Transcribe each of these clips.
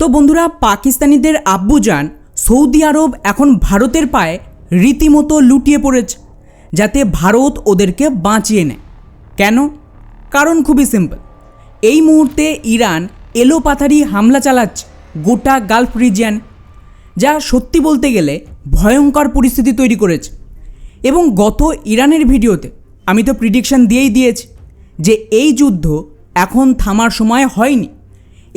তো বন্ধুরা, পাকিস্তানিদের আব্বুজান সৌদি আরব এখন ভারতের পায়ে রীতিমতো লুটিয়ে পড়েছে, যাতে ভারত ওদেরকে বাঁচিয়ে নেয়। কেন? কারণ খুবই সিম্পল। এই মুহূর্তে ইরান এলোপাথারি হামলা চালাচ্ছে গোটা গালফ রিজিয়ন, যা সত্যি বলতে গেলে ভয়ঙ্কর পরিস্থিতি তৈরি করেছে। এবং গত ইরানের ভিডিওতে আমি তো প্রিডিকশন দিয়েই দিয়েছি যে এই যুদ্ধ এখন থামার সময় হয়নি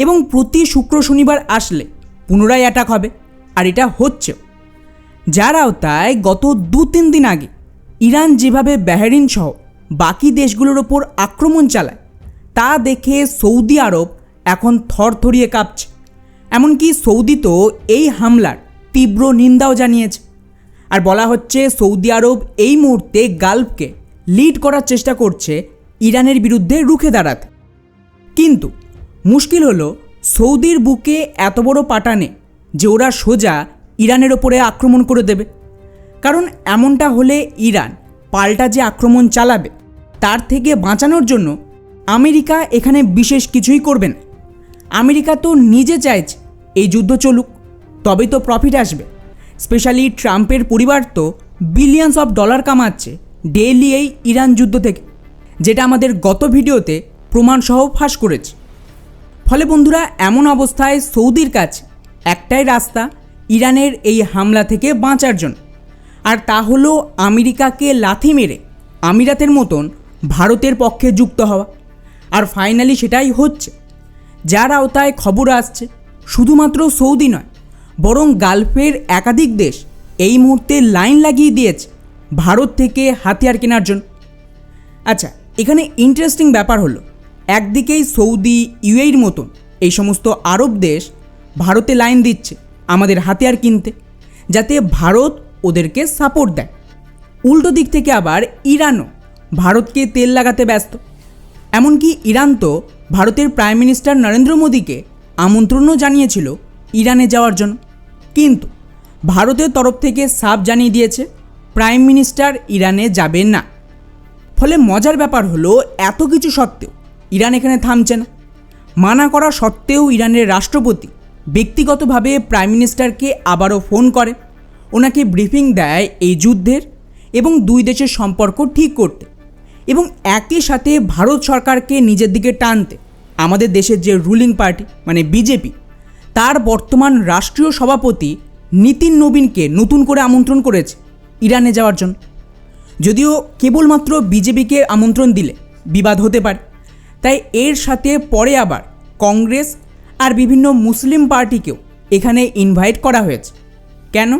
এবং প্রতি শুক্র শনিবার আসলে পুনরায় অ্যাটাক হবে, আর এটা হচ্ছে। যার আওতায় গত 2-3 দিন আগে ইরান যেভাবে বাহরিন সহ বাকি দেশগুলোর ওপর আক্রমণ চালায়, তা দেখে সৌদি আরব এখন থরথরিয়ে কাঁপছে। এমনকি সৌদি তো এই হামলার তীব্র নিন্দাও জানিয়েছে, আর বলা হচ্ছে সৌদি আরব এই মুহূর্তে গালফকে লিড করার চেষ্টা করছে ইরানের বিরুদ্ধে রুখে দাঁড়াতে। কিন্তু মুশকিল হলো সৌদির বুকে এত বড় পাটানে যে ওরা সোজা ইরানের ওপরে আক্রমণ করে দেবে। কারণ এমনটা হলে ইরান পাল্টা যে আক্রমণ চালাবে, তার থেকে বাঁচানোর জন্য আমেরিকা এখানে বিশেষ কিছুই করবে না। আমেরিকা তো নিজে চাইছে এই যুদ্ধ চলুক, তবেই তো প্রফিট আসবে। স্পেশালি ট্রাম্পের পরিবার তো বিলিয়ন্স অফ ডলার কামাচ্ছে ডেইলি এই ইরান যুদ্ধ থেকে, যেটা আমাদের গত ভিডিওতে প্রমাণসহ ফাঁস করেছে। ফলে বন্ধুরা, এমন অবস্থায় সৌদির কাছে একটাই রাস্তা ইরানের এই হামলা থেকে বাঁচার জন্য, আর তা হলো আমেরিকাকে লাথি মেরে আমিরাতের মতন ভারতের পক্ষে যুক্ত হওয়া। আর ফাইনালি সেটাই হচ্ছে। যার আওতায় খবর আসছে শুধুমাত্র সৌদি নয়, বরং গালফের একাধিক দেশ এই মুহূর্তে লাইন লাগিয়ে দিয়েছে ভারত থেকে হাতিয়ার কেনার জন্য। আচ্ছা, এখানে ইন্টারেস্টিং ব্যাপার হলো, একদিকেই সৌদি, ইউএইর মতন এই সমস্ত আরব দেশ ভারতে লাইন দিচ্ছে আমাদের হাতিয়ার কিনতে, যাতে ভারত ওদেরকে সাপোর্ট দেয়। উল্টো দিক থেকে আবার ইরানও ভারতকে তেল লাগাতে ব্যস্ত। এমনকি ইরান তো ভারতের প্রাইম মিনিস্টার নরেন্দ্র মোদীকে আমন্ত্রণও জানিয়েছিল ইরানে যাওয়ার জন্য, কিন্তু ভারতের তরফ থেকে সাফ জানিয়ে দিয়েছে প্রাইম মিনিস্টার ইরানে যাবেন না। ফলে মজার ব্যাপার হলো, এত কিছু সত্ত্বেও ইরান এখানে থামছে না। মানা করা সত্ত্বেও ইরানের রাষ্ট্রপতি ব্যক্তিগতভাবে প্রাইম মিনিস্টারকে আবারও ফোন করে, ওনাকে ব্রিফিং দেয় এই যুদ্ধের এবং দুই দেশের সম্পর্ক ঠিক করতে, এবং একই সাথে ভারত সরকারকে নিজের দিকে টানতে আমাদের দেশের যে রুলিং পার্টি মানে বিজেপি, তার বর্তমান রাষ্ট্রীয় সভাপতি নীতিন নবীনকে নতুন করে আমন্ত্রণ করেছে ইরানে যাওয়ার জন্য। যদিও কেবলমাত্র বিজেপিকে আমন্ত্রণ দিলে বিবাদ হতে পারে, তাই এর সাথে পরে আবার কংগ্রেস আর বিভিন্ন মুসলিম পার্টিকেও এখানে ইনভাইট করা হয়েছে। কেন?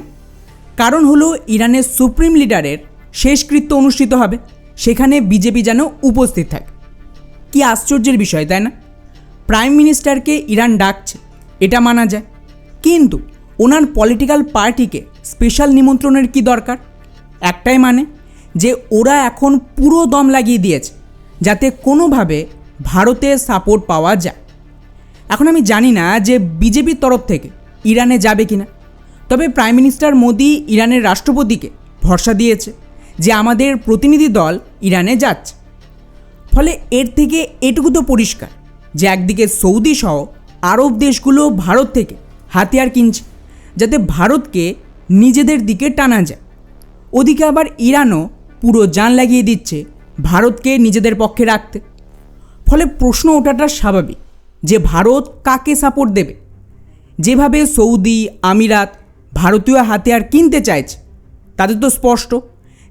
কারণ হলো ইরানের সুপ্রিম লিডারের শেষকৃত্য অনুষ্ঠিত হবে, সেখানে বিজেপি যেন উপস্থিত থাকে। কি আশ্চর্যের বিষয়, তাই না? প্রাইম মিনিস্টারকে ইরান ডাকছে, এটা মানা যায়, কিন্তু ওনার পলিটিক্যাল পার্টিকে স্পেশাল নিমন্ত্রণের কি দরকার? একটাই মানে যে ওরা এখন পুরো দম লাগিয়ে দিয়েছে যাতে কোনোভাবে ভারতের সাপোর্ট পাওয়া যায়। এখন আমি জানি না যে বিজেপির তরফ থেকে ইরানে যাবে কিনা, তবে প্রাইম মিনিস্টার মোদি ইরানের রাষ্ট্রপতিকে ভরসা দিয়েছে যে আমাদের প্রতিনিধি দল ইরানে যাচ্ছে। ফলে এর থেকে এটুকু তো পরিষ্কার যে একদিকে সৌদি সহ আরব দেশগুলো ভারত থেকে হাতিয়ার কিনছে যাতে ভারতকে নিজেদের দিকে টানা যায়। ওদিকে আবার ইরানও পুরো জান লাগিয়ে দিচ্ছে ভারতকে নিজেদের পক্ষে রাখতে। ফলে প্রশ্ন ওঠাটা স্বাভাবিক যে ভারত কাকে সাপোর্ট দেবে? যেভাবে সৌদি, আমিরাত ভারতীয় হাতিয়ার কিনতে চাইছে, তাদের তো স্পষ্ট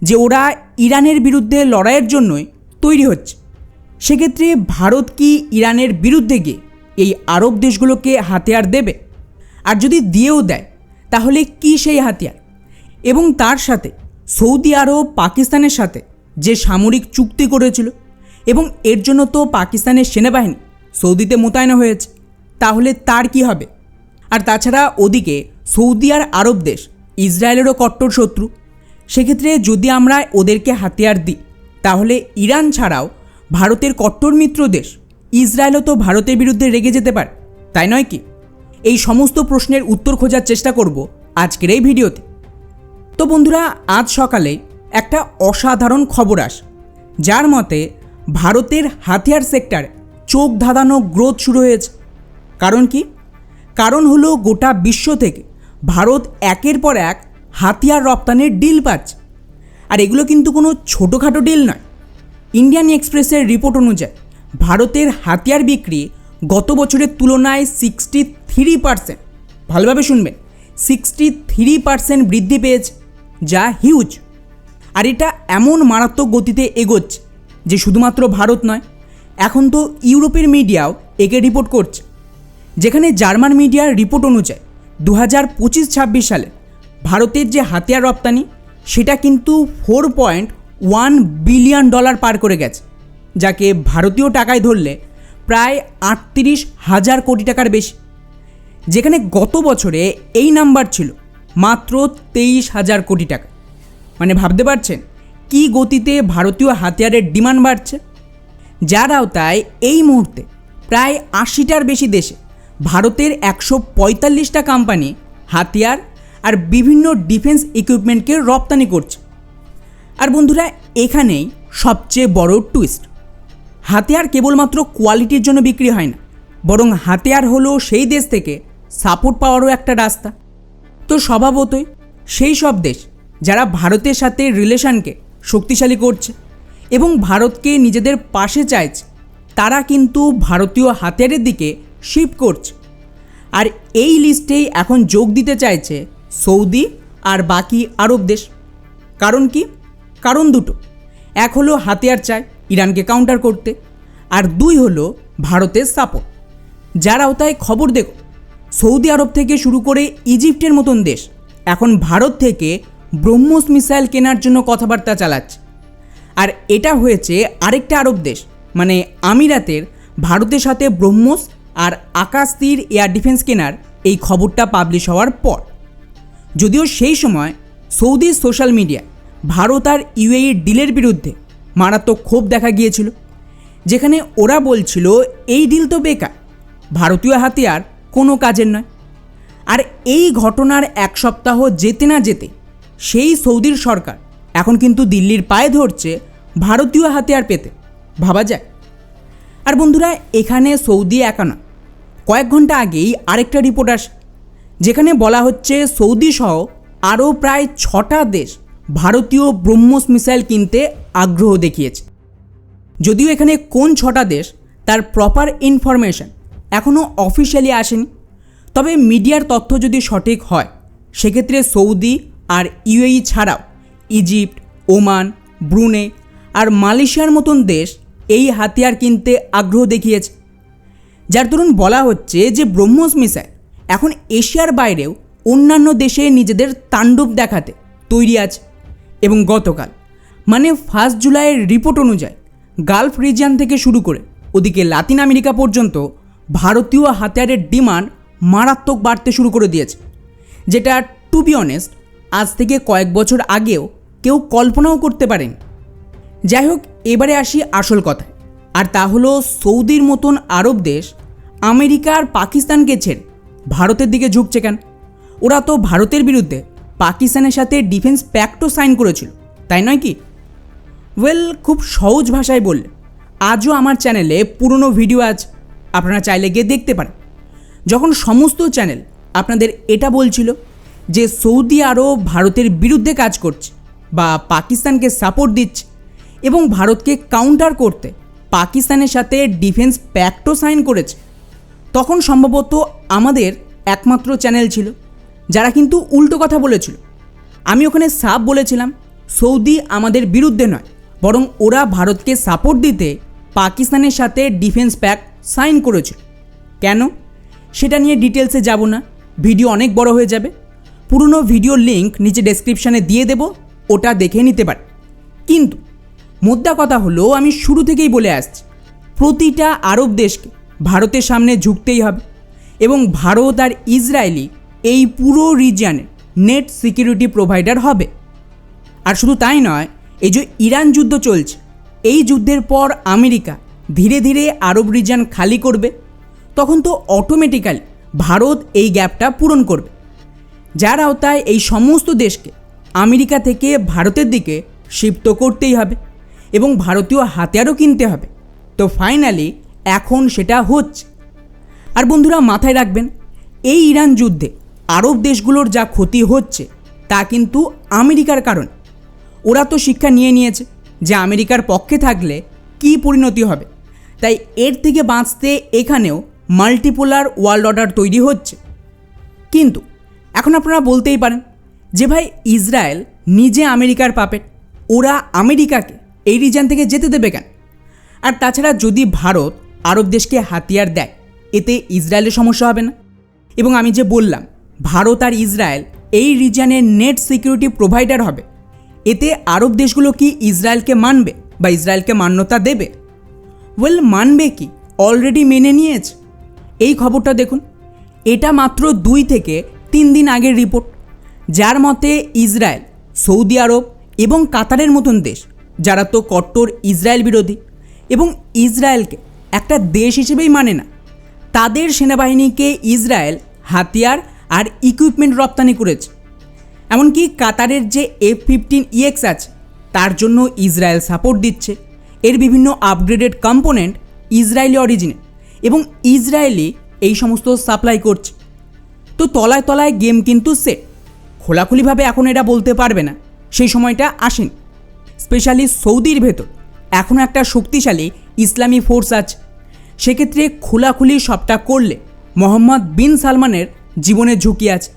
যে ওরা ইরানের বিরুদ্ধে লড়াইয়ের জন্যই তৈরি হচ্ছে। সেক্ষেত্রে ভারত কি ইরানের বিরুদ্ধে গিয়ে এই আরব দেশগুলোকে হাতিয়ার দেবে? আর যদি দিয়েও দেয়, তাহলে কি সেই হাতিয়ার? এবং তার সাথে সৌদি আরব পাকিস্তানের সাথে যে সামরিক চুক্তি করেছিল, এবং এর জন্য তো পাকিস্তানের সেনাবাহিনী সৌদিতে মোতায়েন হয়েছে, তাহলে তার কি হবে? আর তাছাড়া ওদিকে সৌদি আর আরব দেশ ইসরায়েলেরও কট্টর শত্রু। সেক্ষেত্রে যদি আমরা ওদেরকে হাতিয়ার দিই, তাহলে ইরান ছাড়াও ভারতের কট্টর মিত্র দেশ ইসরায়েলও তো ভারতের বিরুদ্ধে রেগে যেতে পারে, তাই নয় কি? এই সমস্ত প্রশ্নের উত্তর খোঁজার চেষ্টা করব আজকের এই ভিডিওতে। তো বন্ধুরা, আজ সকালে একটা অসাধারণ খবর আসে, যার মতে ভারতের হাতিয়ার সেক্টরে চোখ ধাঁধানো গ্রোথ শুরু হয়েছে। কারণ কি? কারণ হলো গোটা বিশ্ব থেকে ভারত একের পর এক হাতিয়ার রপ্তানির ডিল পাচ্ছে। আর এগুলো কিন্তু কোনো ছোটোখাটো ডিল নয়। ইন্ডিয়ান এক্সপ্রেসের রিপোর্ট অনুযায়ী ভারতের হাতিয়ার বিক্রি গত বছরের তুলনায় 63%, ভালোভাবে শুনবেন, 63% বৃদ্ধি পেয়েছে, যা হিউজ। আর এটা এমন মারাত্মক গতিতে এগোচ্ছে যে শুধুমাত্র ভারত নয়, এখন তো ইউরোপের মিডিয়াও একে রিপোর্ট করছে। যেখানে জার্মান মিডিয়ার রিপোর্ট অনুযায়ী 2025-26 সালে ভারতের যে হাতিয়ার রপ্তানি সেটা কিন্তু $4.1 বিলিয়ন পার করে গেছে, যাকে ভারতীয় টাকায় ধরলে প্রায় 38,000 কোটি টাকার বেশি। যেখানে গত বছরে এই নাম্বার ছিল মাত্র 23,000 কোটি টাকা। মানে ভাবতে পারছেন কী গতিতে ভারতীয় হাতিয়ারের ডিমান্ড বাড়ছে, যার আওতায় এই মুহূর্তে প্রায় 80টার বেশি দেশে ভারতের 145টা কোম্পানি হাতিয়ার আর বিভিন্ন ডিফেন্স ইকুইপমেন্টকে রপ্তানি করছে। আর বন্ধুরা, এখানেই সবচেয়ে বড় টুইস্ট। হাতিয়ার কেবলমাত্র কোয়ালিটির জন্য বিক্রি হয় না, বরং হাতিয়ার হলো সেই দেশ থেকে সাপোর্ট পাওয়ারও একটা রাস্তা। তো স্বভাবতই সেই সব দেশ যারা ভারতের সাথে রিলেশনকে শক্তিশালী করছে এবং ভারতকে নিজেদের পাশে চাইছে, তারা কিন্তু ভারতীয় হাতিয়ারের দিকে শিফট করছে। আর এই লিস্টেই এখন যোগ দিতে চাইছে সৌদি আর বাকি আরব দেশ। কারণ কি? কারণ দুটো। এক হলো হাতিয়ার চায় ইরানকে কাউন্টার করতে, আর দুই হলো ভারতের সাপোর্ট। যার আওতায় খবর দেখো, সৌদি আরব থেকে শুরু করে ইজিপ্টের মতন দেশ এখন ভারত থেকে ব্রহ্মোস মিসাইল কেনার জন্য কথাবার্তা চালাচ্ছে। আর এটা হয়েছে আরেকটা আরব দেশ মানে আমিরাতের ভারতের সাথে ব্রহ্মোস আর আকাশ তীর এয়ার ডিফেন্স কেনার এই খবরটা পাবলিশ হওয়ার পর। যদিও সেই সময় সৌদি সোশ্যাল মিডিয়া ভারত আর ইউএইর ডিলের বিরুদ্ধে মারাত্মক ক্ষোভ দেখা গিয়েছিল, যেখানে ওরা বলছিল এই ডিল তো বেকার, ভারতীয় হাতিয়ার কোনো কাজের নয়। আর এই ঘটনার এক সপ্তাহ যেতে না যেতে সেই সৌদির সরকার এখন কিন্তু দিল্লির পায়ে ধরছে ভারতীয় হাতিয়ার পেতে। ভাবা যায়। আর বন্ধুরা, এখানে সৌদি একা নয়, কয়েক ঘন্টা আগেই আরেকটা রিপোর্ট আসে যেখানে বলা হচ্ছে সৌদি সহ আরও প্রায় 6টা দেশ ভারতীয় ব্রহ্মোস মিসাইল কিনতে আগ্রহ দেখিয়েছে। যদিও এখানে কোন 6টা দেশ তার প্রপার ইনফরমেশন এখনও অফিসিয়ালি আসেনি, তবে মিডিয়ার তথ্য যদি সঠিক হয় সেক্ষেত্রে সৌদি আর ইউএই ছাড়াও ইজিপ্ট, ওমান, ব্রুনে আর মালয়েশিয়ার মতন দেশ এই হাতিয়ার কিনতে আগ্রহ দেখিয়েছে। যার দরুন বলা হচ্ছে যে ব্রহ্মোস মিসাইল এখন এশিয়ার বাইরেও অন্যান্য দেশে নিজেদের তাণ্ডব দেখাতে তৈরি আছে। এবং গতকাল মানে 1 জুলাইয়ের রিপোর্ট অনুযায়ী গালফ রিজিয়ন থেকে শুরু করে ওদিকে লাতিন আমেরিকা পর্যন্ত ভারতীয় হাতিয়ারের ডিমান্ড মারাত্মক বাড়তে শুরু করে দিয়েছে, যেটা টু বি অনেস্ট আজ থেকে কয়েক বছর আগেও কেউ কল্পনাও করতে পারেনি। যাই হোক, এবারে আসি আসল কথায়, আর তা হলো সৌদির মতন আরব দেশ আমেরিকা আর পাকিস্তানকে ছেড়ে ভারতের দিকে ঝুঁকছে কেন? ওরা তো ভারতের বিরুদ্ধে পাকিস্তানের সাথে ডিফেন্স প্যাক্টও সাইন করেছিল, তাই নয় কি? ওয়েল, খুব সহজ ভাষায় বললে আজও আমার চ্যানেলে পুরনো ভিডিও আছে, আপনারা চাইলে গিয়ে দেখতে পারেন। যখন সমস্ত চ্যানেল আপনাদের এটা বলছিল যে সৌদি আরব ভারতের বিরুদ্ধে কাজ করছে বা পাকিস্তানকে সাপোর্ট দিচ্ছে এবং ভারতকে কাউন্টার করতে পাকিস্তানের সাথে ডিফেন্স প্যাক্টও সাইন করেছে, তখন সম্ভবত আমাদের একমাত্র চ্যানেল ছিল যারা কিন্তু উল্টো কথা বলেছিল। আমি ওখানে সাফ বলেছিলাম সৌদি আমাদের বিরুদ্ধে নয়, বরং ওরা ভারতকে সাপোর্ট দিতে পাকিস্তানের সাথে ডিফেন্স প্যাক্ট সাইন করেছিল। কেন সেটা নিয়ে ডিটেলসে যাব না, ভিডিও অনেক বড় হয়ে যাবে। পুরনো ভিডিওর লিঙ্ক নিচে ডেসক্রিপশানে দিয়ে দেব, ওটা দেখে নিতে পারে। কিন্তু মোদ্দা কথা হলো, আমি শুরু থেকেই বলে আসছি প্রতিটা আরব দেশকে ভারতের সামনে ঝুঁকতেই হবে এবং ভারত আর ইসরায়েলি এই পুরো রিজিয়নের নেট সিকিউরিটি প্রোভাইডার হবে। আর শুধু তাই নয়, এই যে ইরান যুদ্ধ চলছে, এই যুদ্ধের পর আমেরিকা ধীরে ধীরে আরব রিজিয়ন খালি করবে, তখন তো অটোমেটিক্যালি ভারত এই গ্যাপটা পূরণ করবে, যার আওতায় এই সমস্ত দেশকে আমেরিকা থেকে ভারতের দিকে শিফট করতেই হবে এবং ভারতীয় হাতিয়ারও কিনতে হবে। তো ফাইনালি এখন সেটা হচ্ছে। আর বন্ধুরা মাথায় রাখবেন, এই ইরান যুদ্ধে আরব দেশগুলোর যা ক্ষতি হচ্ছে তা কিন্তু আমেরিকার কারণ। ওরা তো শিক্ষা নিয়ে নিয়েছে যে আমেরিকার পক্ষে থাকলে কী পরিণতি হবে, তাই এর থেকে বাঁচতে এখানেও মাল্টিপোলার ওয়ার্ল্ড অর্ডার তৈরি হচ্ছে। কিন্তু এখন আপনারা বলতেই পারেন যে ভাই ইসরায়েল নিজে আমেরিকার পাপেট, ওরা আমেরিকাকে এই রিজন থেকে যেতে দেবে কেন? আর তাছাড়া যদি ভারত আরব দেশকে হাতিয়ার দেয় এতে ইসরায়েলের সমস্যা হবে না? এবং আমি যে বললাম ভারত আর ইসরায়েল এই রিজনের নেট সিকিউরিটি প্রোভাইডার হবে, এতে আরব দেশগুলো কি ইসরায়েলকে মানবে বা ইসরায়েলকে মান্যতা দেবে? ওয়েল, মানবে কি, অলরেডি মেনে নিয়েছে। এই খবরটা দেখুন, এটা মাত্র 2 থেকে 3 দিন আগের রিপোর্ট, যার মতে ইসরায়েল, সৌদি আরব এবং কাতারের মতন দেশ যারা তো কট্টর ইসরায়েল বিরোধী এবং ইসরায়েলকে একটা দেশ হিসেবেই মানে না, তাদের সেনাবাহিনীকে ইসরায়েল হাতিয়ার আর ইকুইপমেন্ট রপ্তানি করেছে। এমনকি কাতারের যে F-15EX আছে তার জন্য ইসরায়েল সাপোর্ট দিচ্ছে। এর বিভিন্ন আপগ্রেডেড কম্পোনেন্ট ইসরায়েলি অরিজিনে এবং ইসরায়েলি এই সমস্ত সাপ্লাই করছে। তো তলায় তলায় গেম কিন্তু সেট। খোলাখুলিভাবে এখন এটা বলতে পারবে না, সেই সময়টা আসেনি। স্পেশালি সৌদির ভেতর এখনও একটা শক্তিশালী ইসলামী ফোর্স আছে, সেক্ষেত্রে খোলাখুলি সবটা করলে মোহাম্মদ বিন সালমানের জীবনের ঝুঁকি আছে।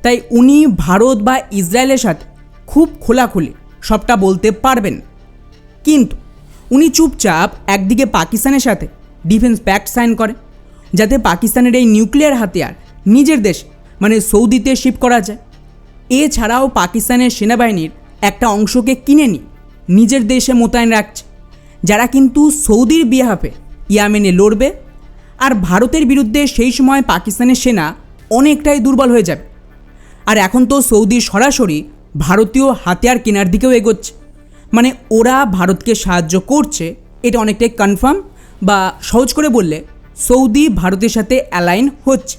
তাই উনি ভারত বা ইসরায়েলের সাথে খুব খোলাখুলি সবটা বলতে পারবেন। কিন্তু উনি চুপচাপ একদিকে পাকিস্তানের সাথে ডিফেন্স প্যাক্ট সাইন করে যাতে পাকিস্তানের এই নিউক্লিয়ার হাতিয়ার নিজের দেশে মানে সৌদিতে শিপ করা যায়। এছাড়াও পাকিস্তানের সেনাবাহিনীর একটা অংশকে কিনে নিয়ে নিজের দেশে মোতায়েন রাখছে, যারা কিন্তু সৌদির বিহাফে ইয়ামেনে লড়বে। আর ভারতের বিরুদ্ধে সেই সময় পাকিস্তানের সেনা অনেকটাই দুর্বল হয়ে যাবে। আর এখন তো সৌদি সরাসরি ভারতীয় হাতিয়ার কেনার দিকেও এগোচ্ছে, মানে ওরা ভারতকে সাহায্য করছে, এটা অনেকটাই কনফার্ম। বা সহজ করে বললে সৌদি ভারতের সাথে অ্যালাইন হচ্ছে।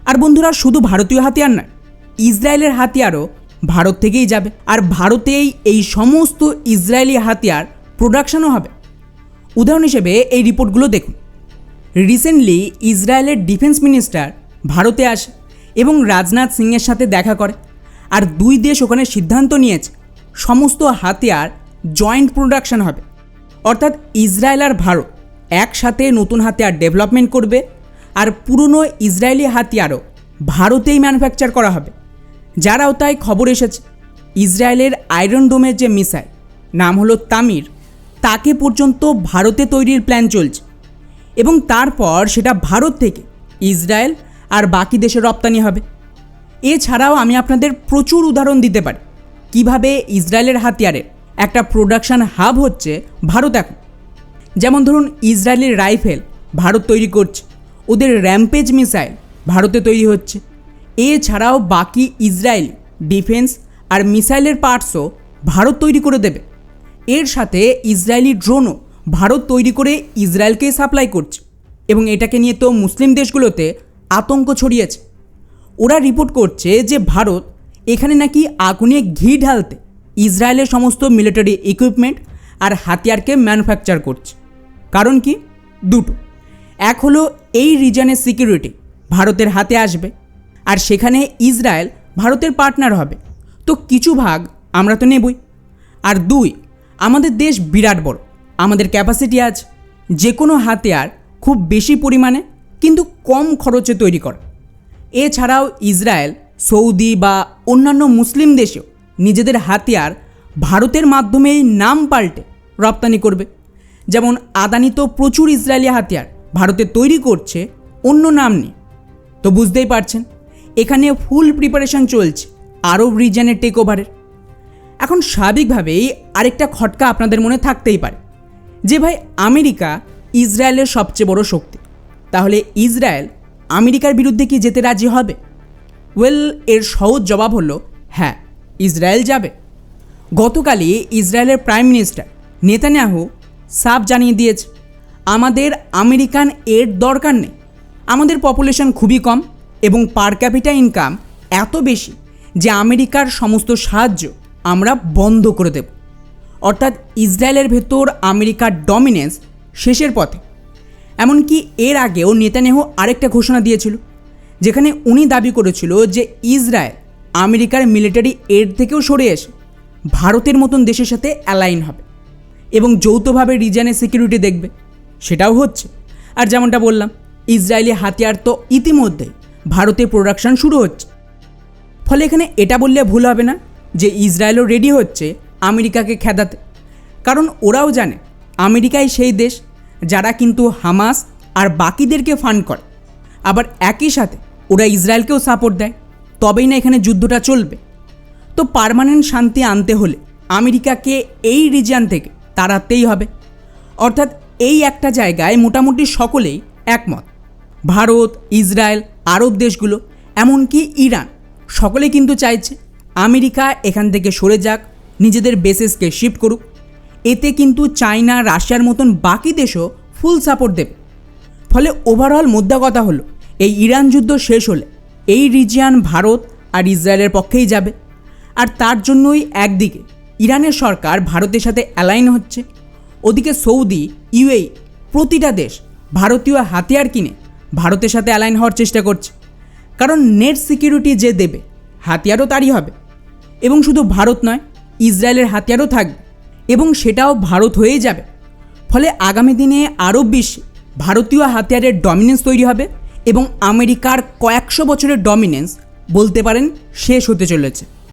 আর বন্ধুরা, শুধু ভারতীয় হাতিয়ার নয়, ইসরায়েলের হাতিয়ারও ভারত থেকেই যাবে। আর ভারতেই এই সমস্ত ইসরায়েলি হাতিয়ার প্রোডাকশনও হবে। উদাহরণ হিসেবে এই রিপোর্টগুলো দেখুন। রিসেন্টলি ইসরায়েলের ডিফেন্স মিনিস্টার ভারতে আসে এবং রাজনাথ সিংয়ের সাথে দেখা করে। আর 2 দেশ ওখানে সিদ্ধান্ত নিয়েছে সমস্ত হাতিয়ার জয়েন্ট প্রোডাকশন হবে, অর্থাৎ ইসরায়েল আর ভারত একসাথে নতুন হাতিয়ার ডেভেলপমেন্ট করবে। আর পুরনো ইসরায়েলি হাতিয়ারও ভারতেই ম্যানুফ্যাকচার করা হবে। যার আওতায় খবর এসেছে ইসরায়েলের আয়রন ডোমের যে মিসাইল নাম হলো তামির, তাকে পর্যন্ত ভারতে তৈরির প্ল্যান চলছে এবং তারপর সেটা ভারত থেকে ইসরায়েল আর বাকি দেশে রপ্তানি হবে। এছাড়াও আমি আপনাদের প্রচুর উদাহরণ দিতে পারি কিভাবে ইসরায়েলের হাতিয়ারের একটা প্রোডাকশান হাব হচ্ছে ভারত এখন। যেমন ধরুন, ইসরায়েলের রাইফেল ভারত তৈরি করছে, ওদের র্যাম্পেজ মিসাইল ভারতে তৈরি হচ্ছে। এছাড়াও বাকি ইসরায়েলি ডিফেন্স আর মিসাইলের পার্টসও ভারত তৈরি করে দেবে। এর সাথে ইসরায়েলি ড্রোনও ভারত তৈরি করে ইসরায়েলকে সাপ্লাই করছে এবং এটাকে নিয়ে তো মুসলিম দেশগুলোতে আতঙ্ক ছড়িয়েছে। ওরা রিপোর্ট করছে যে ভারত এখানে নাকি আগুনে ঘি ঢালতে ইসরায়েলের সমস্ত মিলিটারি ইকুইপমেন্ট আর হাতিয়ারকে ম্যানুফ্যাকচার করছে। কারণ কি? দুটো। এক হলো এই রিজনের সিকিউরিটি ভারতের হাতে আসবে আর সেখানে ইসরায়েল ভারতের পার্টনার হবে, তো কিছু ভাগ আমরা তো নেবই। আর 2, আমাদের দেশ বিরাট বড়, আমাদের ক্যাপাসিটি আছে যে কোনো হাতিয়ার খুব বেশি পরিমাণে কিন্তু কম খরচে তৈরি করা। এছাড়াও ইসরায়েল, সৌদি বা অন্যান্য মুসলিম দেশেও নিজেদের হাতিয়ার ভারতের মাধ্যমেই নাম পাল্টে রপ্তানি করবে। যেমন আদানি তো প্রচুর ইসরায়েলি হাতিয়ার ভারতে তৈরি করছে অন্য নাম নিয়ে। তো বুঝতেই পারছেন এখানে ফুল প্রিপারেশন চলছে আরব রিজনের টেক ওভারের। এখন স্বাভাবিকভাবেই আরেকটা খটকা আপনাদের মনে থাকতেই পারে যে ভাই আমেরিকা ইসরায়েলের সবচেয়ে বড় শক্তি, তাহলে ইসরায়েল আমেরিকার বিরুদ্ধে কি যেতে রাজি হবে? ওয়েল, এর সহজ জবাব হলো হ্যাঁ, ইসরায়েল যাবে। গতকালই ইসরায়েলের প্রাইম মিনিস্টার নেতানিয়াহু সাফ জানিয়ে দিয়েছে আমাদের আমেরিকান এড দরকার নেই, আমাদের পপুলেশন খুবই কম এবং পার ক্যাপিটা ইনকাম এত বেশি যে আমেরিকার সমস্ত সাহায্য আমরা বন্ধ করে দেব। অর্থাৎ ইসরায়েলের ভেতর আমেরিকার ডমিনেন্স শেষের পথে। এমনকি এর আগেও নেতানিয়াহু আরেকটা ঘোষণা দিয়েছিল যেখানে উনি দাবি করেছিল যে ইসরায়েল আমেরিকার মিলিটারি এড থেকেও সরে এসে ভারতের মতন দেশের সাথে অ্যালাইন হবে এবং যৌথভাবে রিজিয়নের সিকিউরিটি দেখবে। সেটাও হচ্ছে। আর যেমনটা বললাম, ইসরায়েলি হাতিয়ার তো ইতিমধ্যেই ভারতে প্রোডাকশন শুরু হচ্ছে। ফলে এখানে এটা বললে ভুল হবে না যে ইসরায়েলও রেডি হচ্ছে আমেরিকাকে খেদাতে, কারণ ওরাও জানে আমেরিকাই সেই দেশ যারা কিন্তু হামাস আর বাকিদেরকে ফান্ড করে, আবার একই সাথে ওরা ইসরায়েলকেও সাপোর্ট দেয়, তবেই না এখানে যুদ্ধটা চলবে। তো পার্মানেন্ট শান্তি আনতে হলে আমেরিকাকে এই রিজিয়ন থেকে তাড়াতেই হবে। অর্থাৎ এই একটা জায়গায় মোটামুটি সকলেই একমত। ভারত, ইসরায়েল, আরব দেশগুলো, এমনকি ইরান সকলে কিন্তু চাইছে আমেরিকা এখান থেকে সরে যাক, নিজেদের বেসেসকে শিফট করুক। এতে কিন্তু চায়না, রাশিয়ার মতন বাকি দেশও ফুল সাপোর্ট দেবে। ফলে ওভারঅল মোদ্দা কথা হলো, এই ইরান যুদ্ধ শেষ হলে এই রিজিয়ন ভারত আর ইসরায়েলের পক্ষেই যাবে। আর তার জন্যই একদিকে ইরানের সরকার ভারতের সাথে অ্যালাইন হচ্ছে, ওদিকে সৌদি, ইউএই প্রতিটা দেশ ভারতীয় হাতিয়ার কিনে ভারতের সাথে অ্যালাইন হওয়ার চেষ্টা করছে। কারণ নেট সিকিউরিটি যে দেবে, হাতিয়ারও তারই হবে। এবং শুধু ভারত নয়, ইসরায়েলের হাতিয়ারও থাকবে এবং সেটাও ভারত হয়েই যাবে। ফলে আগামী দিনে আরব বিশ্বে ভারতীয় হাতিয়ারের ডমিনেন্স তৈরি হবে এবং আমেরিকার কয়েকশো বছরের ডমিনেন্স বলতে পারেন শেষ হতে চলেছে।